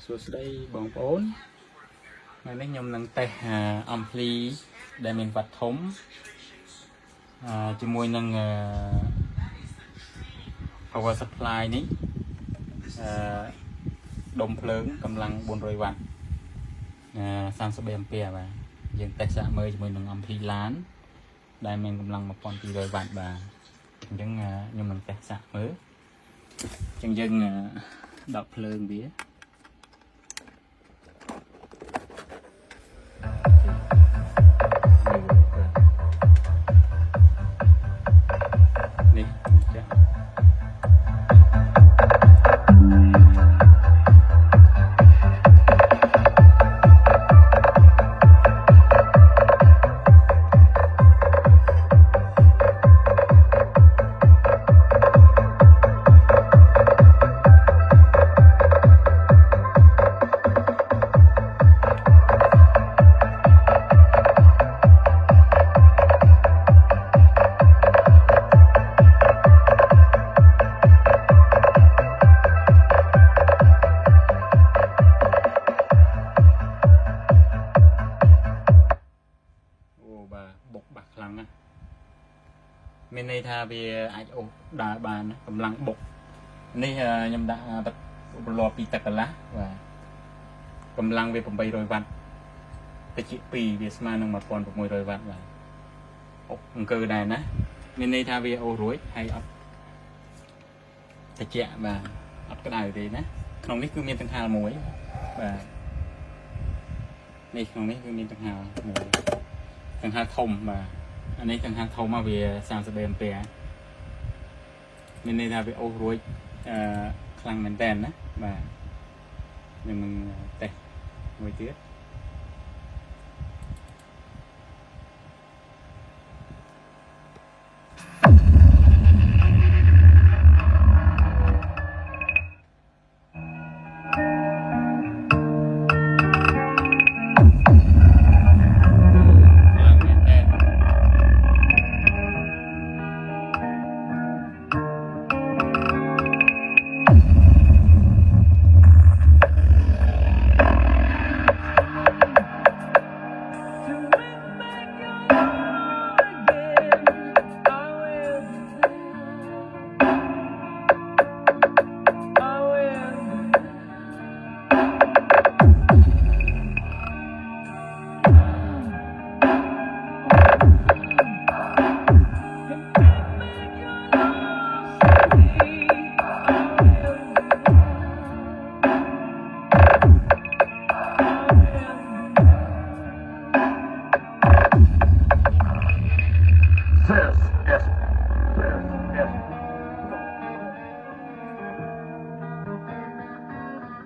សួស្តីបងប្អូនថ្ងៃនេះខ្ញុំនឹងតេស្តអំភ្លីដែលមានវត្តធំជាមួយនឹងpower supply នេះដុំភ្លើងកម្លាំង400វ៉ាត់33អាំពែបាទយើងតេស្តសាកមើលជាមួយនឹងអំភ្លីឡានដែលមានកម្លាំង1200វ៉ាត់បាទអញ្ចឹងខ្ញុំនឹងតេស្តសាកមើលអញ្ចឹងយើងដកភ្លើងវាបុកបាក់ខ្លាំងណាស់មានន័យថាវាអាចអូសដើរបានកម្លាំងបុកនេះខ្ញុំដាក់ឧបលពីទឹកកន្លះបាទកម្លាំងវា800វ៉ាត់តិច2វាស្មើនឹង1600វ៉ាត់បាទអូអង្គើដែរណាមានន័យថាវាអូសរួចហើយអត់តិចបាទអត់ក្តៅទេណាក្នុងនេះគឺមានទាំងហាលមួយបាទនេះក្នុងនេះគឺមានទាំងហាលមួយទាំងហាលធំបាទអានេះទាំងហាលធំមកវា33អាំពែមានន័យថាវាអូសរួចខ្លាំងមែនតើណាបាទខ្ញុំនឹងតេស្តមួយទៀត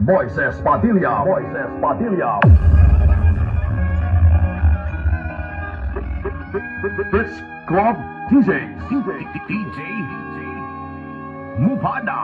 Moises Padilha. It's Club DJ Mupada.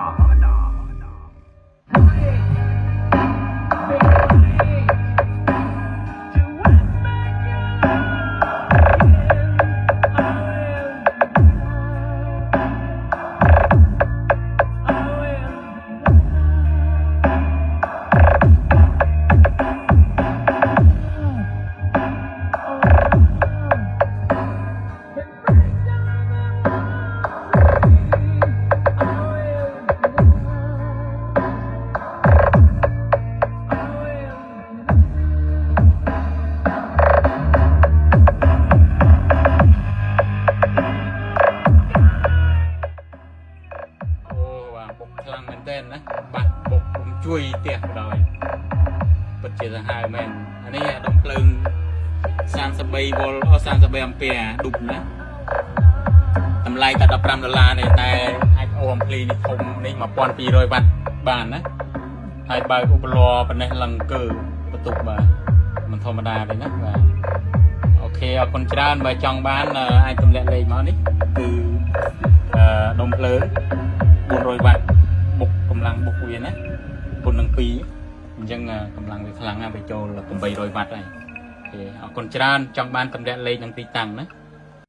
ណាបាក់បុកជួយផ្ទះដោយពិតជាសាហាវមែនអានេះដុំភ្លើង33វ៉ុល33អាំពែឌុបណាតម្លៃតែ$15ទេតែអាចអូអំភ្លីនេះធំនេះ1200វ៉ាត់បានណាហើយបើឧបលប៉ុណ្ណេះឡើងកើបន្ទុកបាទមិនធម្មតាទេណាបាទអូខេអរគុណច្រើនបើចង់បានអាចទម្លាក់លេខមកនេះគឺដុំភ្លើង400វ៉ាត់បុកកម្លាំងបុកវាណាគុណនឹង2អញ្ចឹងកម្លាំងវាខ្លាំងណាស់វាចូល800វ៉ាត់ហើយអូខេអរគុណច្រើនចង់បានទម្លាក់លេខនឹងទីតាំងណា